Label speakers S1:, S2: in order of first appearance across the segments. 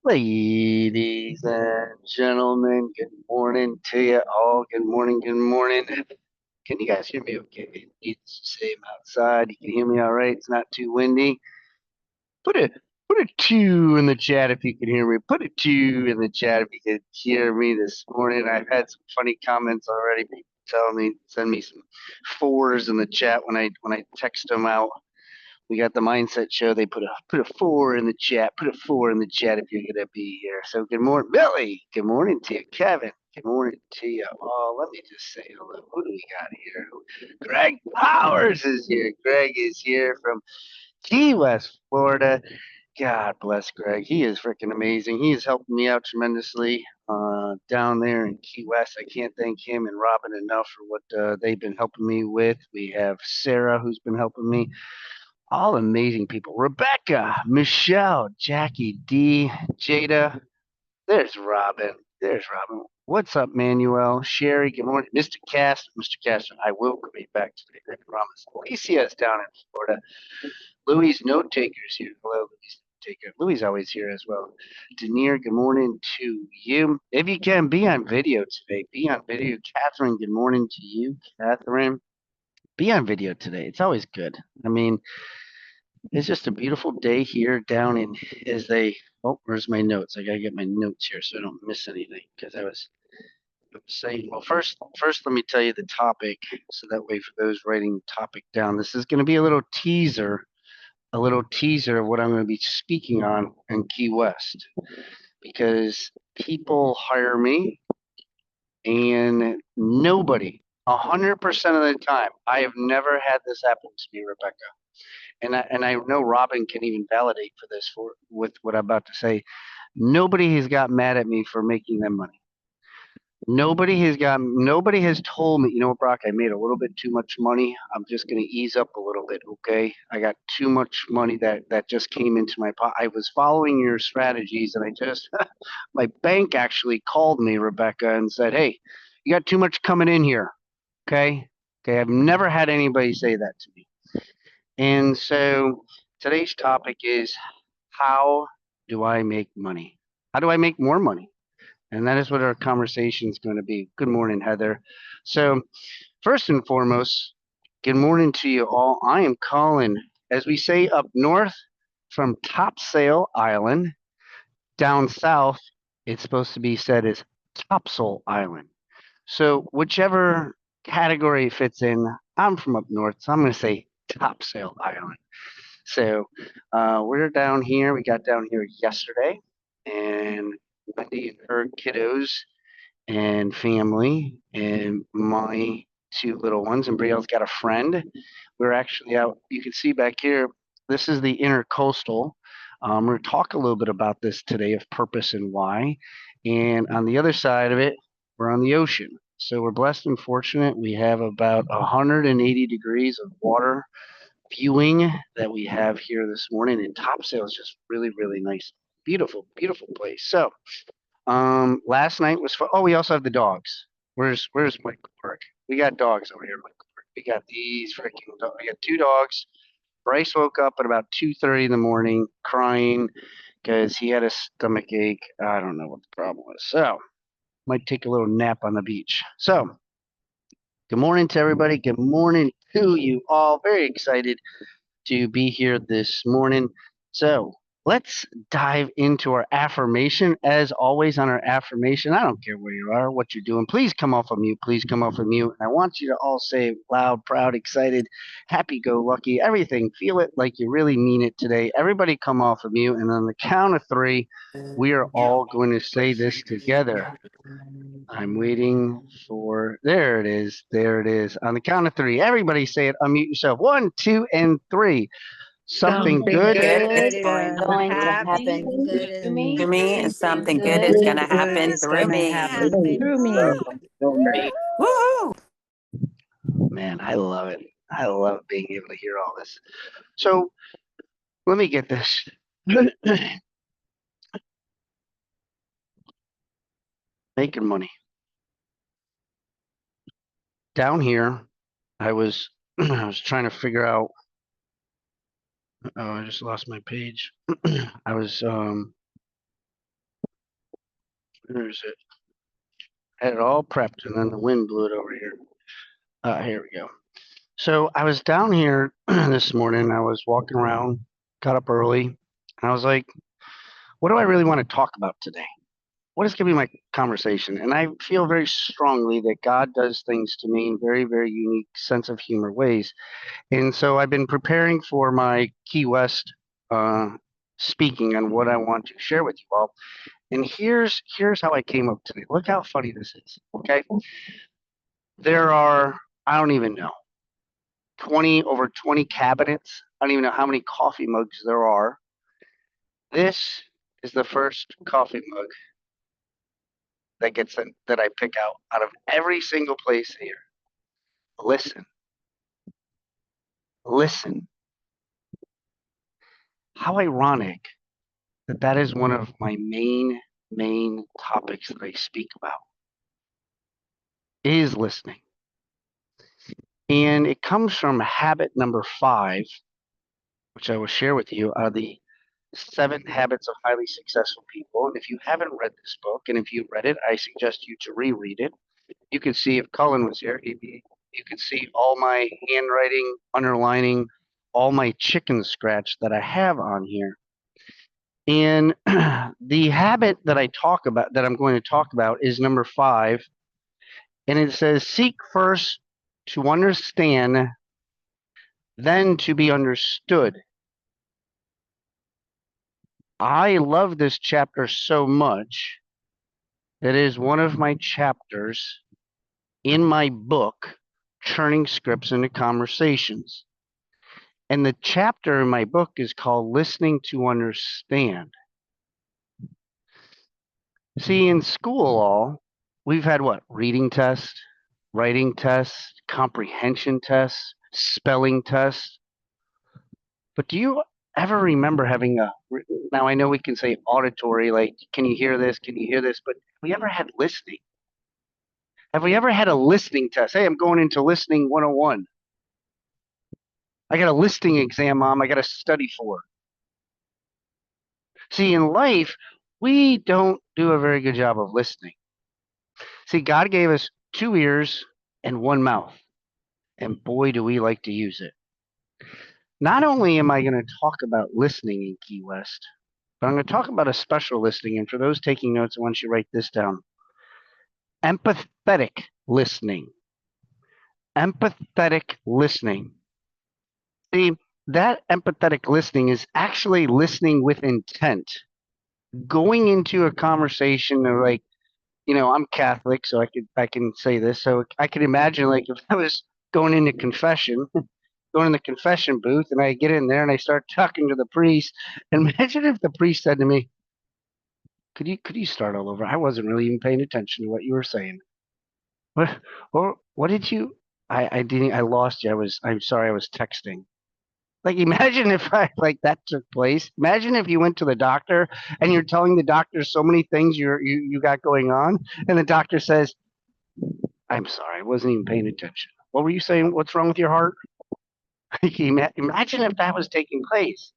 S1: Ladies and gentlemen, good morning to you all. Good morning, good morning. Can you guys hear me okay? Needless to say, I'm outside. You can hear me all right. It's not too windy. Put a put a two in the chat if you can hear me. Put a two in the chat if you can hear me this morning. I've had some funny comments already. People telling me, send me some fours in the chat when I text them out. We got the mindset show. They put a four in the chat. Put a four in the chat if you're gonna be here. So good morning, Billy. Good morning to you, Kevin. Good morning to you. Oh, let me just say hello. Who do we got here? Greg Powers is here. Greg is here from Key West, Florida. God bless Greg. He is freaking amazing. He is helping me out tremendously down there in Key West. I can't thank him and Robin enough for what they've been helping me with. We have Sarah who's been helping me, all amazing people. Rebecca, Michelle, Jackie D, Jada. There's Robin. There's Robin. What's up, Manuel? Sherry, good morning. Mr. Cast. Mr. Castor, I will be back today. I promise. Alicia's down in Florida. Louis Note Taker's here. Hello, Louis Taker. Louis is always here as well. Denier, good morning to you. If you can, be on video today. Be on video. Catherine, good morning to you. Catherine, be on video today. It's always good. I mean, it's just a beautiful day here down in as they oh, where's my notes? I gotta get my notes here so I don't miss anything because I was saying, well, first let me tell you the topic so that way for those writing the topic down, this is going to be a little teaser of what I'm going to be speaking on in Key West, because people hire me and nobody 100% of the time, I have never had this happen to me, Rebecca. And I know Robin can even validate for this with what I'm about to say. Nobody has got mad at me for making them money. Nobody has told me, you know, Brock, I made a little bit too much money. I'm just going to ease up a little bit, okay? I got too much money that just came into my pot. I was following your strategies, and I just my bank actually called me, Rebecca, and said, "Hey, you got too much coming in here." Okay? Okay, I've never had anybody say that to me. And so today's topic is, how do I make money? How do I make more money? And that is what our conversation is going to be. Good morning, Heather. So, first and foremost, good morning to you all. I am calling, as we say up north, from Topsail Island. Down south, it's supposed to be said as Topsail Island. So, whichever category it fits in, I'm from up north, so I'm going to say Topsail Island. So we're down here. We got down here yesterday, and Wendy and her kiddos and family, and my two little ones, and Brielle's got a friend. We're actually out. You can see back here. This is the intercoastal. We're going to talk a little bit about this today of purpose and why. And on the other side of it, we're on the ocean. So we're blessed and fortunate. We have about 180 degrees of water viewing that we have here this morning, and Topsail is just really, really nice. Beautiful, beautiful place. So, last night was fun. Oh, we also have the dogs. Where's Michael Park? We got dogs over here, Michael Park. We got these freaking dogs. We got two dogs. Bryce woke up at about 2:30 in the morning crying because he had a stomach ache. I don't know what the problem was. So, might take a little nap on the beach. So, good morning to everybody. Good morning to you all. Very excited to be here this morning. So let's dive into our affirmation. As always, on our affirmation, I don't care where you are, what you're doing. Please come off of mute. Please come off of mute. And I want you to all say loud, proud, excited, happy, go lucky, everything. Feel it like you really mean it today. Everybody come off of mute. And on the count of three, we are all going to say this together. I'm waiting for, there it is. There it is. On the count of three, everybody say it. Unmute yourself. One, two, and three. Something good
S2: is
S3: going
S2: going
S3: to
S2: to
S3: happen
S2: happen
S3: to me.
S2: to me, and something good
S3: Good
S2: is going to happen
S3: is
S2: through
S3: gonna
S2: me.
S3: happen through me.
S2: Woohoo!
S1: Man, I love it. I love being able to hear all this. So let me get this. Making money. Down here, I was I was trying to figure out. Oh, I just lost my page. I was Where is it? I had it all prepped, and then the wind blew it over here. Here we go. So I was down here this morning. I was walking around, got up early, and I was like, what do I really want to talk about today? What is going to be my conversation? And I feel very strongly that God does things to me in very, very unique sense of humor ways. And so I've been preparing for my Key West speaking on what I want to share with you all. And here's how I came up today. Look how funny this is. Okay. There are, I don't even know, over 20 cabinets. I don't even know how many coffee mugs there are. This is the first coffee mug that I pick out of every single place here. Listen. Listen. How ironic that is one of my main topics that I speak about is listening. And it comes from habit number 5, which I will share with you, out of the 7 Habits of Highly Successful People. And if you haven't read this book, and if you've read it, I suggest you to reread it. You could see, if Cullen was here, you could see all my handwriting, underlining, all my chicken scratch that I have on here. And the habit that I'm going to talk about is number 5. And it says, seek first to understand, then to be understood. I love this chapter so much. It is one of my chapters in my book, Turning Scripts into Conversations. And the chapter in my book is called Listening to Understand. See, in school, we've had what? Reading tests, writing tests, comprehension tests, spelling tests. But do you ever remember having now I know we can say auditory, like, can you hear this? Can you hear this? But have we ever had listening? Have we ever had a listening test? Hey, I'm going into listening 101. I got a listening exam, Mom. I got to study for. See, in life, we don't do a very good job of listening. See, God gave us 2 ears and 1 mouth, and boy, do we like to use it. Not only am I going to talk about listening in Key West, but I'm going to talk about a special listening. And for those taking notes, I want you to write this down. Empathetic listening. Empathetic listening. See, that empathetic listening is actually listening with intent. Going into a conversation or like, I'm Catholic, so I can say this. So I could imagine, like, if I was going into confession, going in the confession booth, and I get in there and I start talking to the priest. Imagine if the priest said to me, could you start all over? I wasn't really even paying attention to what you were saying. What did you? I lost you. I'm sorry. I was texting. Like, imagine if like that took place. Imagine if you went to the doctor and you're telling the doctor so many things you got going on, and the doctor says, "I'm sorry, I wasn't even paying attention. What were you saying? What's wrong with your heart?" Imagine if that was taking place.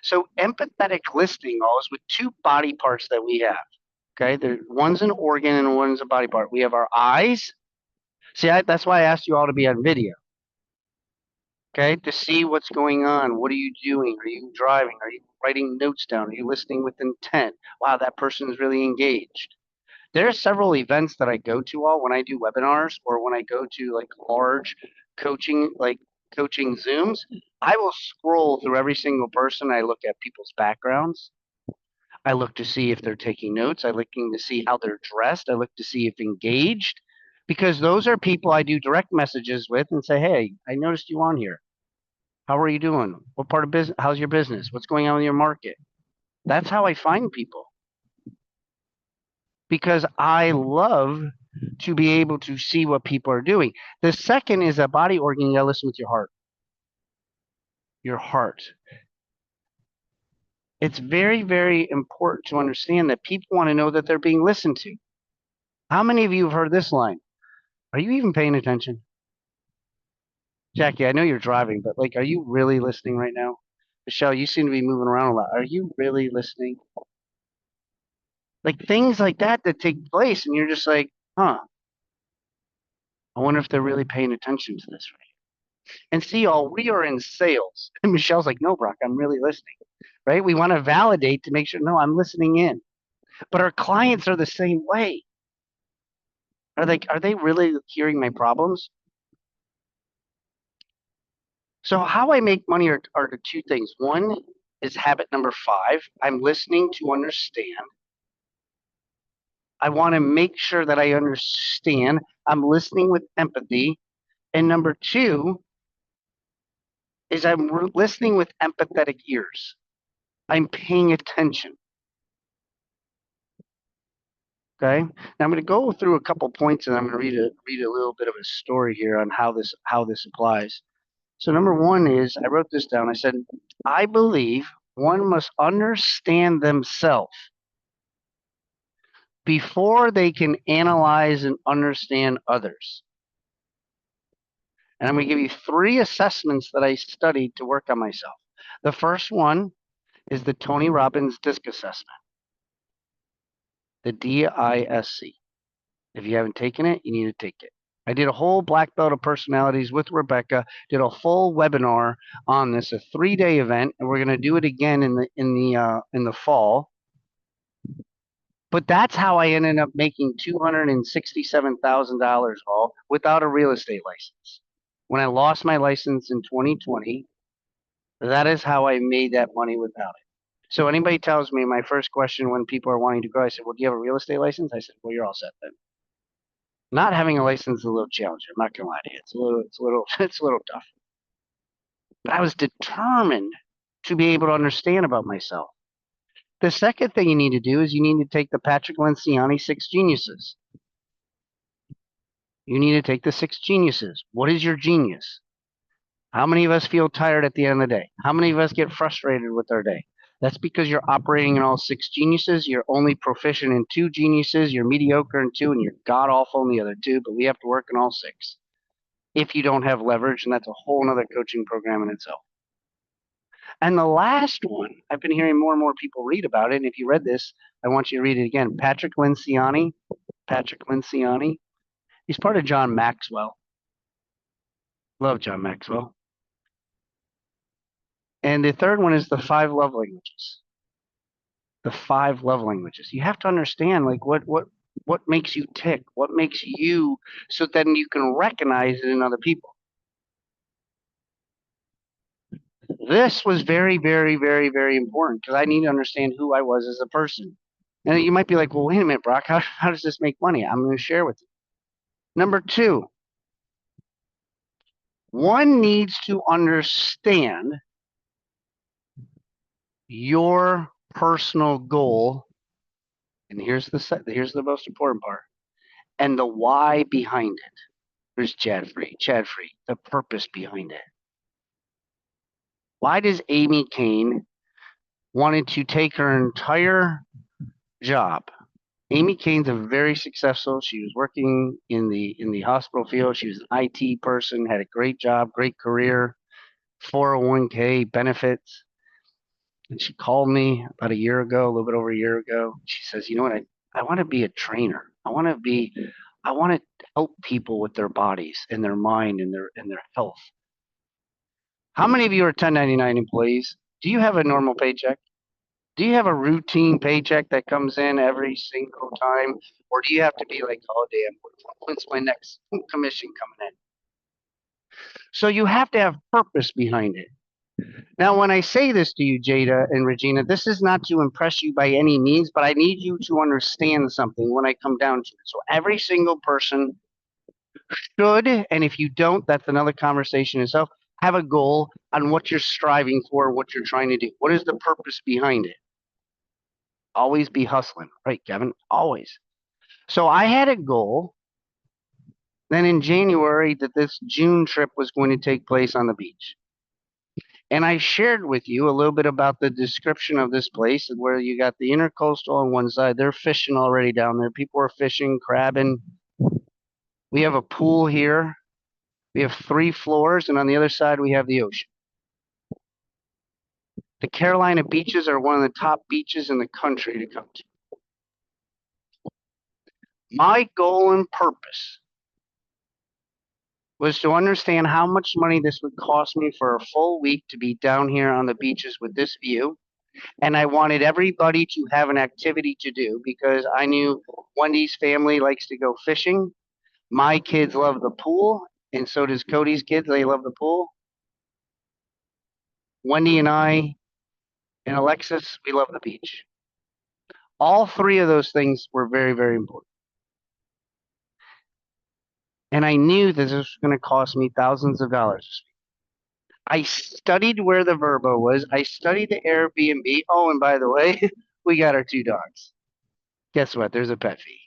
S1: So empathetic listening is with 2 body parts that we have. Okay, one's an organ and one's a body part. We have our eyes. See, that's why I asked you all to be on video. Okay, to see what's going on. What are you doing? Are you driving? Are you writing notes down? Are you listening with intent? Wow, that person is really engaged. There are several events that I go to when I do webinars or when I go to like large coaching Zooms. I will scroll through every single person. I look at people's backgrounds. I look to see if they're taking notes. I looking to see how they're dressed. I look to see if engaged, because those are people I do direct messages with and say, hey, I noticed you on here. How are you doing? What part of business? How's your business? What's going on with your market? That's how I find people, because I love to be able to see what people are doing. The second is a body organ. You gotta listen with your heart. Your heart. It's very, very important to understand that people want to know that they're being listened to. How many of you have heard this line? Are you even paying attention? Jackie, I know you're driving, but like, are you really listening right now? Michelle, you seem to be moving around a lot. Are you really listening? Like things like that take place, and you're just like, huh, I wonder if they're really paying attention to this right. And see, all we are in sales. And Michelle's like, no, Brock, I'm really listening, right? We want to validate to make sure, no, I'm listening in. But our clients are the same way. Are they really hearing my problems? So how I make money are the two things. One is habit number 5. I'm listening to understand. I want to make sure that I understand. I'm listening with empathy. And number 2 is I'm listening with empathetic ears. I'm paying attention. Okay. Now I'm going to go through a couple points, and I'm going to read a little bit of a story here on how this applies. So number 1 is, I wrote this down. I said, I believe one must understand themselves before they can analyze and understand others. And I'm going to give you 3 assessments that I studied to work on myself. The first one is the Tony Robbins DISC assessment, the DISC. If you haven't taken it, you need to take it. I did a whole black belt of personalities with Rebecca, did a full webinar on this, a 3-day event, and we're going to do it again in the fall. But that's how I ended up making $267,000 all without a real estate license. When I lost my license in 2020, that is how I made that money without it. So anybody tells me, my first question when people are wanting to go, I said, well, do you have a real estate license? I said, well, you're all set then. Not having a license is a little challenging. I'm not gonna lie to you. It's a little tough. But I was determined to be able to understand about myself. The second thing you need to do is you need to take the Patrick Lenciani 6 Geniuses. You need to take the 6 Geniuses. What is your genius? How many of us feel tired at the end of the day? How many of us get frustrated with our day? That's because you're operating in all 6 geniuses. You're only proficient in 2 geniuses. You're mediocre in 2, and you're god awful in the other 2. But we have to work in all 6 if you don't have leverage, and that's a whole other coaching program in itself. And the last one, I've been hearing more and more people read about it. And if you read this, I want you to read it again. Patrick Lenciani. He's part of John Maxwell. Love John Maxwell. And the third one is the 5 love languages. The 5 love languages. You have to understand, like, what makes you tick, what makes you, so then you can recognize it in other people. This was very, very, very, very important because I need to understand who I was as a person. And you might be like, well, wait a minute, Brock, how does this make money? I'm going to share with you. Number 2, one needs to understand your personal goal. And here's the most important part. And the why behind it. Here's Chad Free, the purpose behind it. Why does Amy Kane wanted to take her entire job? Amy Kane's a very successful. She was working in the hospital field. She was an IT person, had a great job, great career, 401k benefits. And she called me about a year ago, a little bit over a year ago. She says, you know what, I want to be a trainer. I want to help people with their bodies and their mind and their health. How many of you are 1099 employees? Do you have a normal paycheck? Do you have a routine paycheck that comes in every single time? Or do you have to be like, oh, damn, when's my next commission coming in? So you have to have purpose behind it. Now, when I say this to you, Jada and Regina, this is not to impress you by any means, but I need you to understand something when I come down to it. So every single person should, and if you don't, that's another conversation itself, have a goal on what you're striving for, what you're trying to do. What is the purpose behind it? Always be hustling, right, Kevin? Always. So I had a goal. Then in January that this June trip was going to take place on the beach. And I shared with you a little bit about the description of this place where you got the intercoastal on one side. They're fishing already down there. People are fishing, crabbing. We have a pool here. We have 3 floors, and on the other side we have the ocean. The Carolina beaches are one of the top beaches in the country to come to. My goal and purpose was to understand how much money this would cost me for a full week to be down here on the beaches with this view. And I wanted everybody to have an activity to do because I knew Wendy's family likes to go fishing. My kids love the pool, and so does Cody's kids. They love the pool. Wendy and I and Alexis, we love the beach. All three of those things were very, very important. And I knew that this was going to cost me thousands of dollars. I studied where the Verbo was. I studied the Airbnb. Oh, and by the way, we got our 2 dogs. Guess what? There's a pet fee.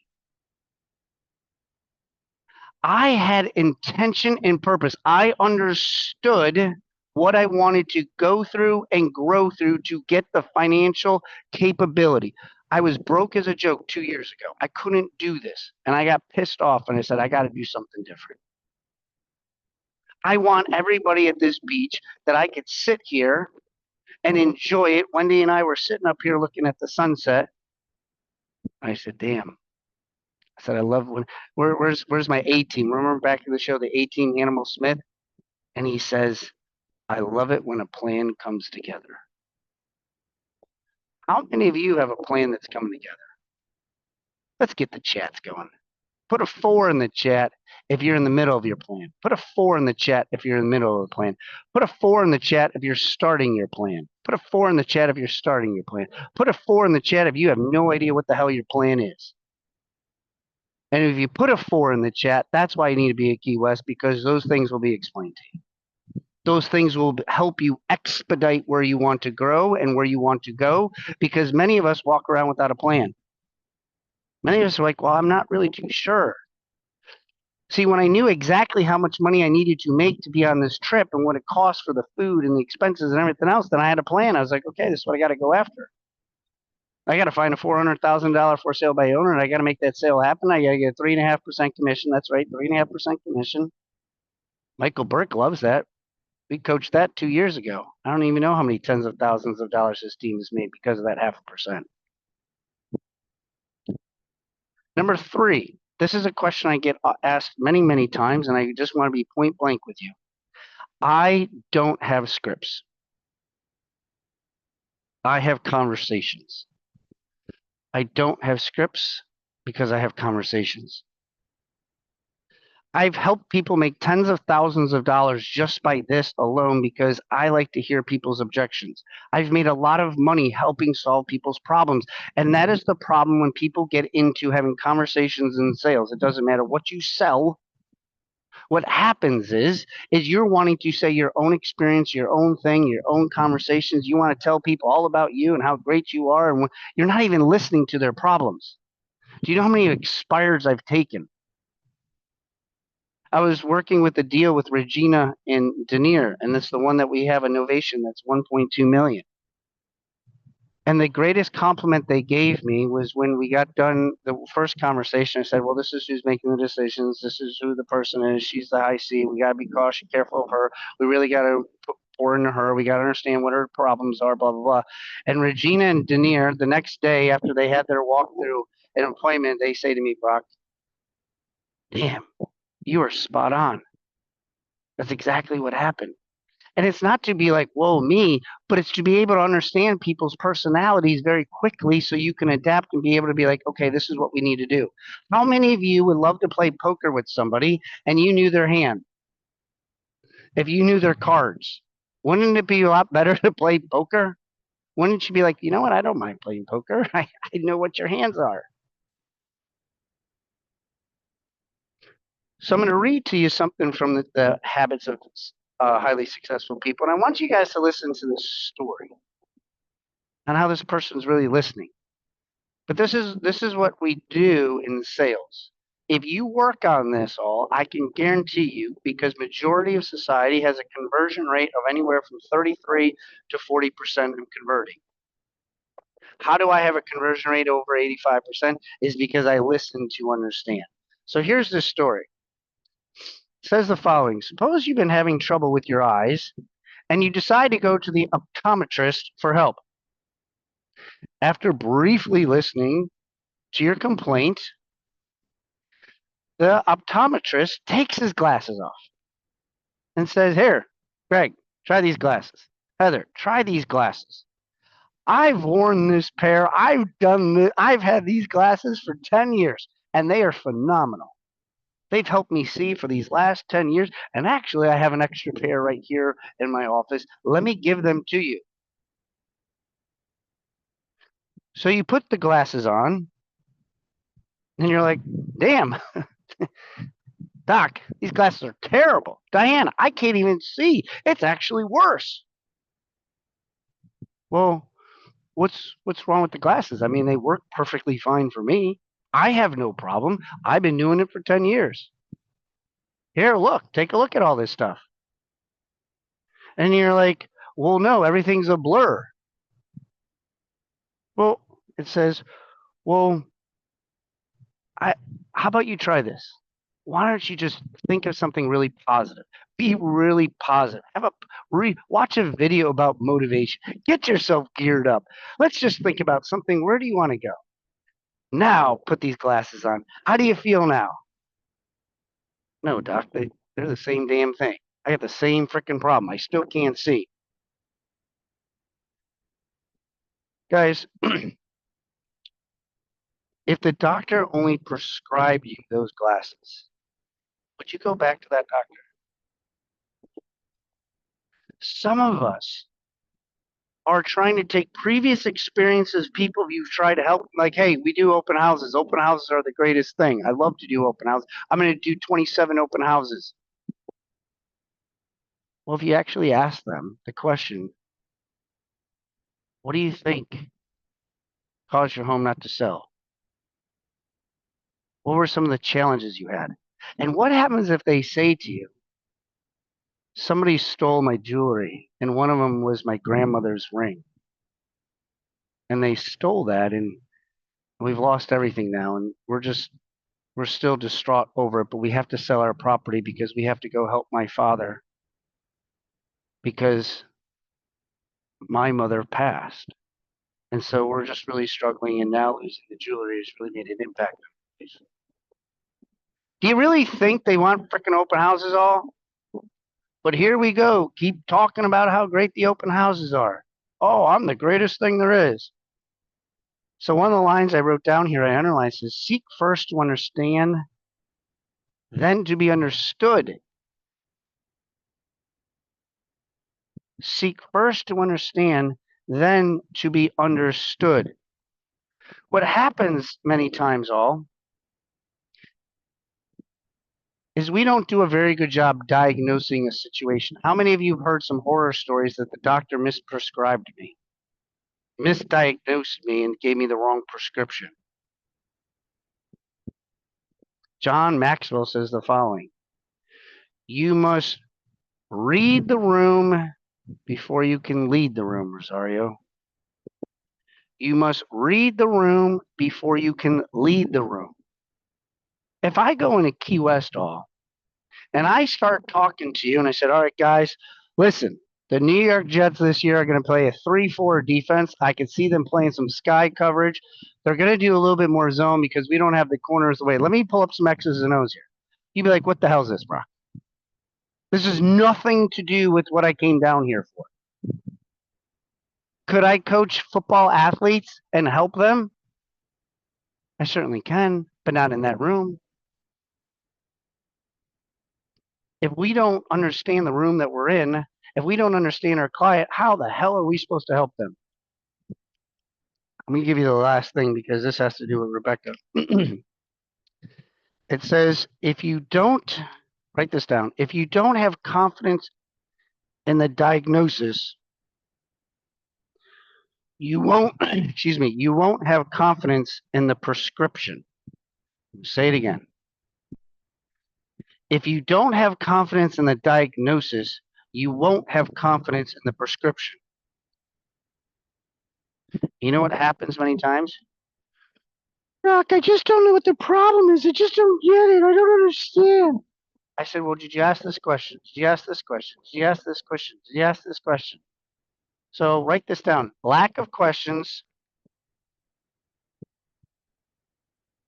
S1: I had intention and purpose. I understood what I wanted to go through and grow through to get the financial capability. I was broke as a joke 2 years ago. I couldn't do this. And I got pissed off and I said, I got to do something different. I want everybody at this beach that I could sit here and enjoy it. Wendy and I were sitting up here looking at the sunset. I said, damn. I said, I love when, where's my A-team? Remember back in the show, the A-team, Animal Smith? And he says, I love it when a plan comes together. How many of you have a plan that's coming together? Let's get the chats going. Put a 4 in the chat if you're in the middle of your plan. Put a 4 in the chat if you're in the middle of the plan. Put a 4 in the chat if you're starting your plan. Put a 4 in the chat if you're starting your plan. Put a 4 in the chat if you have no idea what the hell your plan is. And if you put a 4 in the chat, that's why you need to be at Key West, because those things will be explained to you. Those things will help you expedite where you want to grow and where you want to go, because many of us walk around without a plan. Many of us are like, well, I'm not really too sure. See, when I knew exactly how much money I needed to make to be on this trip and what it cost for the food and the expenses and everything else, then I had a plan. I was like, okay, this is what I got to go after. I got to find a $400,000 for sale by owner, and I got to make that sale happen. I got to get a 3.5% commission. That's right, 3.5% commission. Michael Burke loves that. We coached that 2 years ago. I don't even know how many tens of thousands of dollars his team has made because of that 0.5%. Number 3, this is a question I get asked many, many times, and I just want to be point blank with you. I don't have scripts. I have conversations. I don't have scripts because I have conversations. I've helped people make tens of thousands of dollars just by this alone because I like to hear people's objections. I've made a lot of money helping solve people's problems. And that is the problem when people get into having conversations in sales. It doesn't matter what you sell. What happens is you're wanting to say your own experience, your own thing, your own conversations. You want to tell people all about you and how great you are. And you're not even listening to their problems. Do you know how many expireds I've taken? I was working with a deal with Regina and Denier, and it's the one that we have a novation that's 1.2 million. And the greatest compliment they gave me was when we got done the first conversation. I said, well, this is who's making the decisions. This is who the person is. She's the high C. We got to be cautious, careful of her. We really got to pour into her. We got to understand what her problems are, blah, blah, blah. And Regina and Denier, the next day after they had their walkthrough and appointment, they say to me, Brock, damn, you are spot on. That's exactly what happened. And it's not to be like, whoa, me, but it's to be able to understand people's personalities very quickly so you can adapt and be able to be like, okay, this is what we need to do. How many of you would love to play poker with somebody and you knew their hand? If you knew their cards, wouldn't it be a lot better to play poker? Wouldn't you be like, you know what, I don't mind playing poker. I know what your hands are. So I'm going to read to you something from the Habits of Highly Successful People. And I want you guys to listen to this story on how this person's really listening. But this is what we do in sales. If you work on this all, I can guarantee you, because majority of society has a conversion rate of anywhere from 33 to 40% in converting. How do I have a conversion rate over 85%? Is because I listen to understand. So here's this story. It says the following. Suppose you've been having trouble with your eyes and you decide to go to the optometrist for help. After briefly listening to your complaint, The optometrist takes his glasses off and says, here, Greg, try these glasses. Heather, try these glasses. I've worn this pair. I've done this. I've had these glasses for 10 years, and they are phenomenal. They've helped me see for these last 10 years, and actually I have an extra pair right here in my office. Let me give them to you. So you put the glasses on, and you're like, damn, Doc, these glasses are terrible. Diana, I can't even see. It's actually worse. Well, what's wrong with the glasses? I mean, they work perfectly fine for me. I have no problem. I've been doing it for 10 years. Here, look, take a look at all this stuff. And you're like, well, no, everything's a blur. Well, it says, well, how about you try this? Why don't you just think of something really positive? Be really positive. Watch a video about motivation. Get yourself geared up. Let's just think about something. Where do you want to go? Now, put these glasses on. How do you feel now? No, Doc, they're the same damn thing. I have the same freaking problem. I still can't see. Guys, if the doctor only prescribed you those glasses, would you go back to that doctor? Some of us are trying to take previous experiences, people you've tried to help, like, hey, we do open houses. Open houses are the greatest thing. I love to do open houses. I'm going to do 27 open houses. Well, if you actually ask them the question, what do you think caused your home not to sell? What were some of the challenges you had? And what happens if they say to you, somebody stole my jewelry, and one of them was my grandmother's ring? And they stole that, and we've lost everything now, and we're still distraught over it, but we have to sell our property because we have to go help my father because my mother passed. And so we're just really struggling, and now losing the jewelry has really made an impact. Do you really think they want freaking open houses all? But here we go. Keep talking about how great the open houses are. Oh, I'm the greatest thing there is. So one of the lines I wrote down here, I underlined, says, seek first to understand, then to be understood. Seek first to understand, then to be understood. What happens many times all is we don't do a very good job diagnosing a situation. How many of you have heard some horror stories that the doctor misprescribed me, misdiagnosed me, and gave me the wrong prescription? John Maxwell says the following: you must read the room before you can lead the room, Rosario. You must read the room before you can lead the room. If I go into Key West all and I start talking to you and I said, all right, guys, listen, the New York Jets this year are going to play a 3-4 defense. I can see them playing some sky coverage. They're going to do a little bit more zone because we don't have the corners away. Let me pull up some X's and O's here. You'd be like, what the hell is this, bro? This has nothing to do with what I came down here for. Could I coach football athletes and help them? I certainly can, but not in that room. If we don't understand the room that we're in, if we don't understand our client, how the hell are we supposed to help them? Let me give you the last thing because this has to do with Rebecca. It says, if you don't, write this down, if you don't have confidence in the diagnosis, you won't, excuse me, you won't have confidence in the prescription. Say it again. If you don't have confidence in the diagnosis, you won't have confidence in the prescription. You know what happens many times? Rock, I just don't know what the problem is. I just don't get it. I don't understand. I said, well, did you ask this question? Did you ask this question? Did you ask this question? Did you ask this question? So write this down. Lack of questions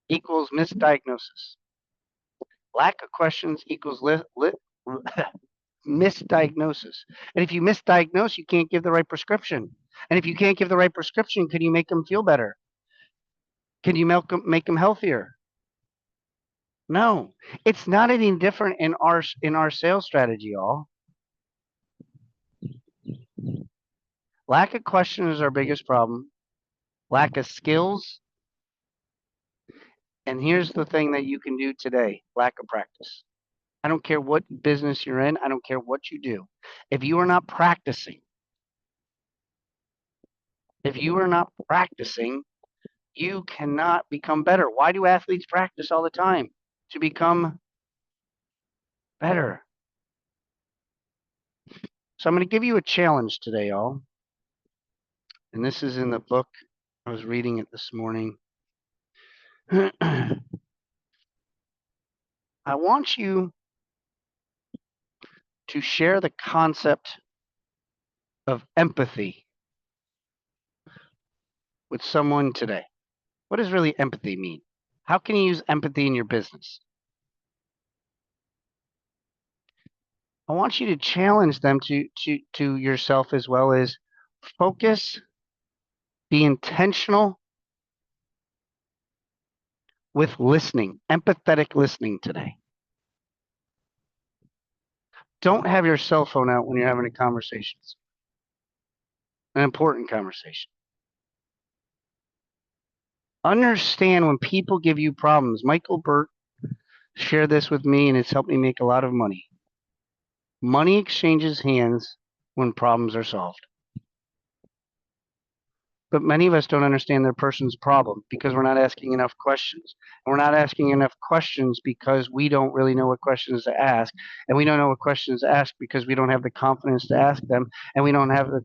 S1: equals misdiagnosis. Lack of questions equals misdiagnosis. And if you misdiagnose, you can't give the right prescription. And if you can't give the right prescription, can you make them feel better? Can you make them healthier? No, it's not any different in our sales strategy, y'all. Lack of questions is our biggest problem. Lack of skills. And here's the thing that you can do today: lack of practice. I don't care what business you're in. I don't care what you do. If you are not practicing, you cannot become better. Why do athletes practice all the time? To become better. So I'm going to give you a challenge today, y'all. And this is in the book. I was reading it this morning. I want you to share the concept of empathy with someone today. What does really empathy mean? How can you use empathy in your business? I want you to challenge them to yourself as well as focus, be intentional with listening, empathetic listening today. Don't have your cell phone out when you're having a conversation, an important conversation. Understand when people give you problems. Michael Burt shared this with me, and it's helped me make a lot of money. Money exchanges hands when problems are solved. But many of us don't understand their person's problem because we're not asking enough questions. And we're not asking enough questions because we don't really know what questions to ask. And we don't know what questions to ask because we don't have the confidence to ask them. And we don't have the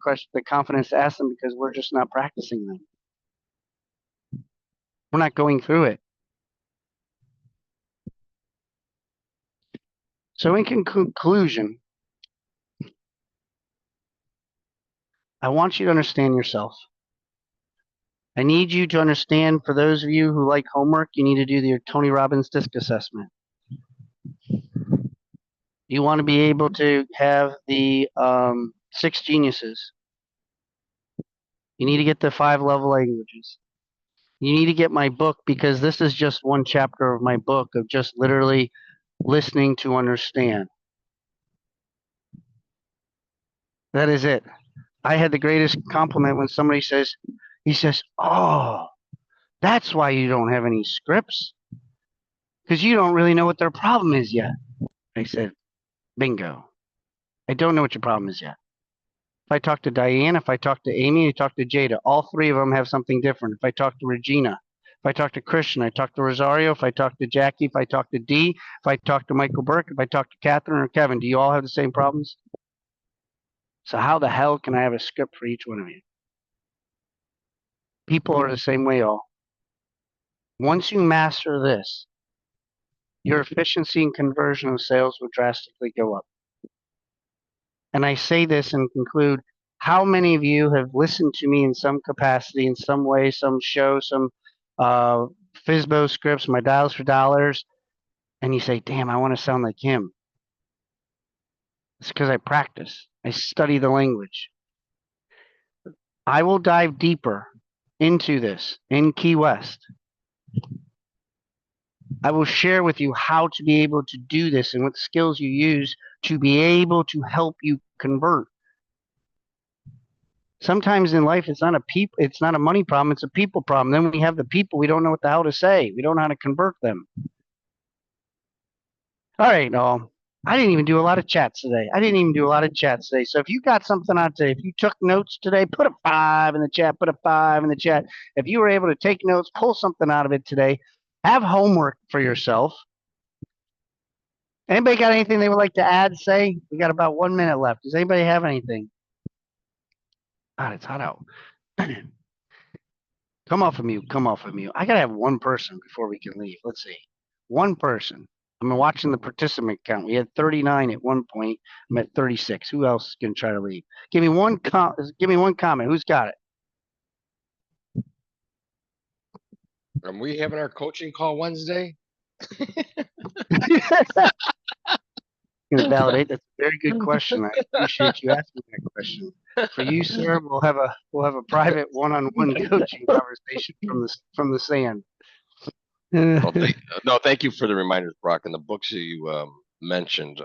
S1: confidence to ask them because we're just not practicing them. We're not going through it. So in conclusion, I want you to understand yourself. I need you to understand, for those of you who like homework, you need to do your Tony Robbins DISC assessment. You want to be able to have the 6 geniuses. You need to get the 5 love languages. You need to get my book because this is just one chapter of my book of just literally listening to understand. That is it. I had the greatest compliment when somebody says, oh, that's why you don't have any scripts, because you don't really know what their problem is yet. I said, bingo. I don't know what your problem is yet. If I talk to Diane, if I talk to Amy, I talk to Jada, all 3 of them have something different. If I talk to Regina, if I talk to Christian, I talk to Rosario, if I talk to Jackie, if I talk to Dee, if I talk to Michael Burke, if I talk to Catherine or Kevin, do you all have the same problems? So how the hell can I have a script for each one of you? People are the same way, all. Once you master this, your efficiency and conversion of sales will drastically go up. And I say this and conclude, how many of you have listened to me in some capacity, in some way, some show, some FSBO scripts, my dials for dollars, and you say, damn, I want to sound like him. It's because I practice. I study the language. I will dive deeper into this in Key West. I will share with you how to be able to do this and what skills you use to be able to help you convert. Sometimes in life, it's not a money problem, it's a people problem. Then we have the people, we don't know what the hell to say. We don't know how to convert them. All right, I didn't even do a lot of chats today. So if you got something out today, if you took notes today, put a 5 in the chat, If you were able to take notes, pull something out of it today, have homework for yourself. Anybody got anything they would like to add, say? We got about 1 minute left. Does anybody have anything? God, it's hot out. Come off of mute. I got to have one person before we can leave. Let's see. One person. I'm watching the participant count. We had 39 at one point. I'm at 36. Who else is going to try to leave? Give me one comment. Who's got it?
S4: Are we having our coaching call Wednesday?
S1: Gonna validate. That's a very good question. I appreciate you asking that question. For you, sir, we'll have a private one-on-one coaching conversation from the sand.
S4: Well, thank you for the reminders, Brock. And the books that you mentioned,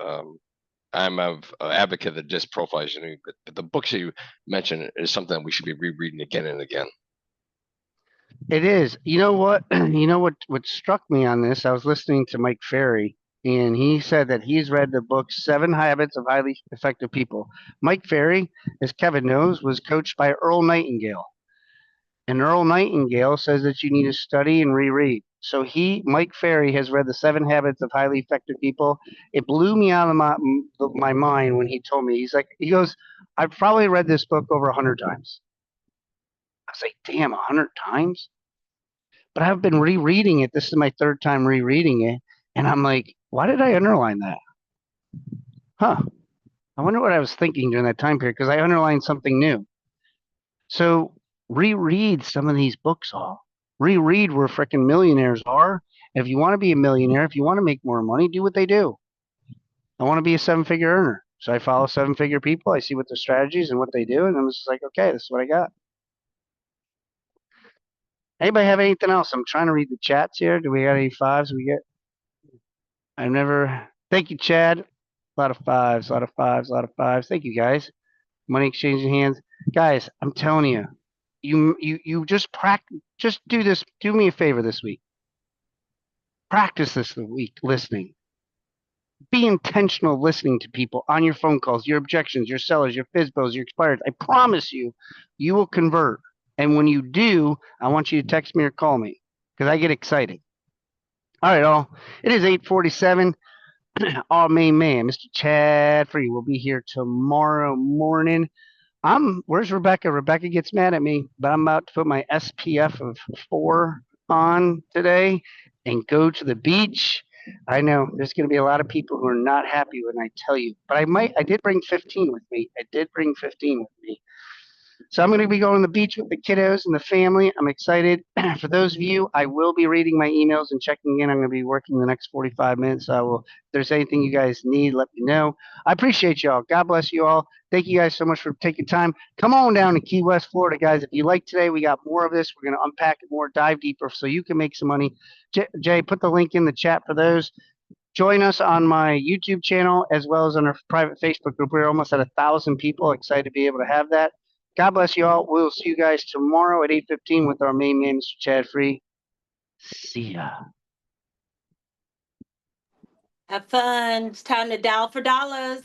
S4: I'm an advocate that DISC profiles, but the books that you mentioned is something that we should be rereading again and again.
S1: It is. You know what? You know what struck me on this? I was listening to Mike Ferry, and he said that he's read the book 7 Habits of Highly Effective People. Mike Ferry, as Kevin knows, was coached by Earl Nightingale. And Earl Nightingale says that you need to study and reread. So Mike Ferry, has read the 7 Habits of Highly Effective People. It blew me out of my mind when he told me. He goes, I've probably read this book over 100 times. I was like, damn, 100 times? But I've been rereading it. This is my 3rd time rereading it. And I'm like, why did I underline that? Huh. I wonder what I was thinking during that time period, because I underlined something new. So reread some of these books all. Reread where frickin' millionaires are. And if you want to be a millionaire, if you want to make more money, do what they do. I want to be a 7-figure earner. So I follow 7-figure people. I see what their strategies and what they do. And I'm just like, okay, this is what I got. Anybody have anything else? I'm trying to read the chats here. Do we got any 5s? Thank you, Chad. A lot of 5s, a lot of 5s, a lot of 5s. Thank you, guys. Money exchanging hands. Guys, I'm telling you, you just practice. Just do this. Do me a favor this week. Practice this week, listening. Be intentional listening to people on your phone calls, your objections, your sellers, your FISBOs, your expireds. I promise you, you will convert. And when you do, I want you to text me or call me because I get excited. All right, all. It is 8:47. Our main man, Mr. Chad Free, will be here tomorrow morning. Where's Rebecca? Rebecca gets mad at me, but I'm about to put my SPF of 4 on today and go to the beach. I know there's going to be a lot of people who are not happy when I tell you, but I did bring 15 with me. So I'm going to be going to the beach with the kiddos and the family. I'm excited. For those of you, I will be reading my emails and checking in. I'm going to be working the next 45 minutes. So if there's anything you guys need, let me know. I appreciate y'all. God bless you all. Thank you guys so much for taking time. Come on down to Key West, Florida, guys. If you like today, we got more of this. We're going to unpack it more, dive deeper so you can make some money. Jay, put the link in the chat for those. Join us on my YouTube channel as well as on our private Facebook group. We're almost at 1,000 people. Excited to be able to have that. God bless you all. We'll see you guys tomorrow at 8:15 with our main man, Mr. Chad Free. See ya.
S2: Have fun. It's time to dial for dollars.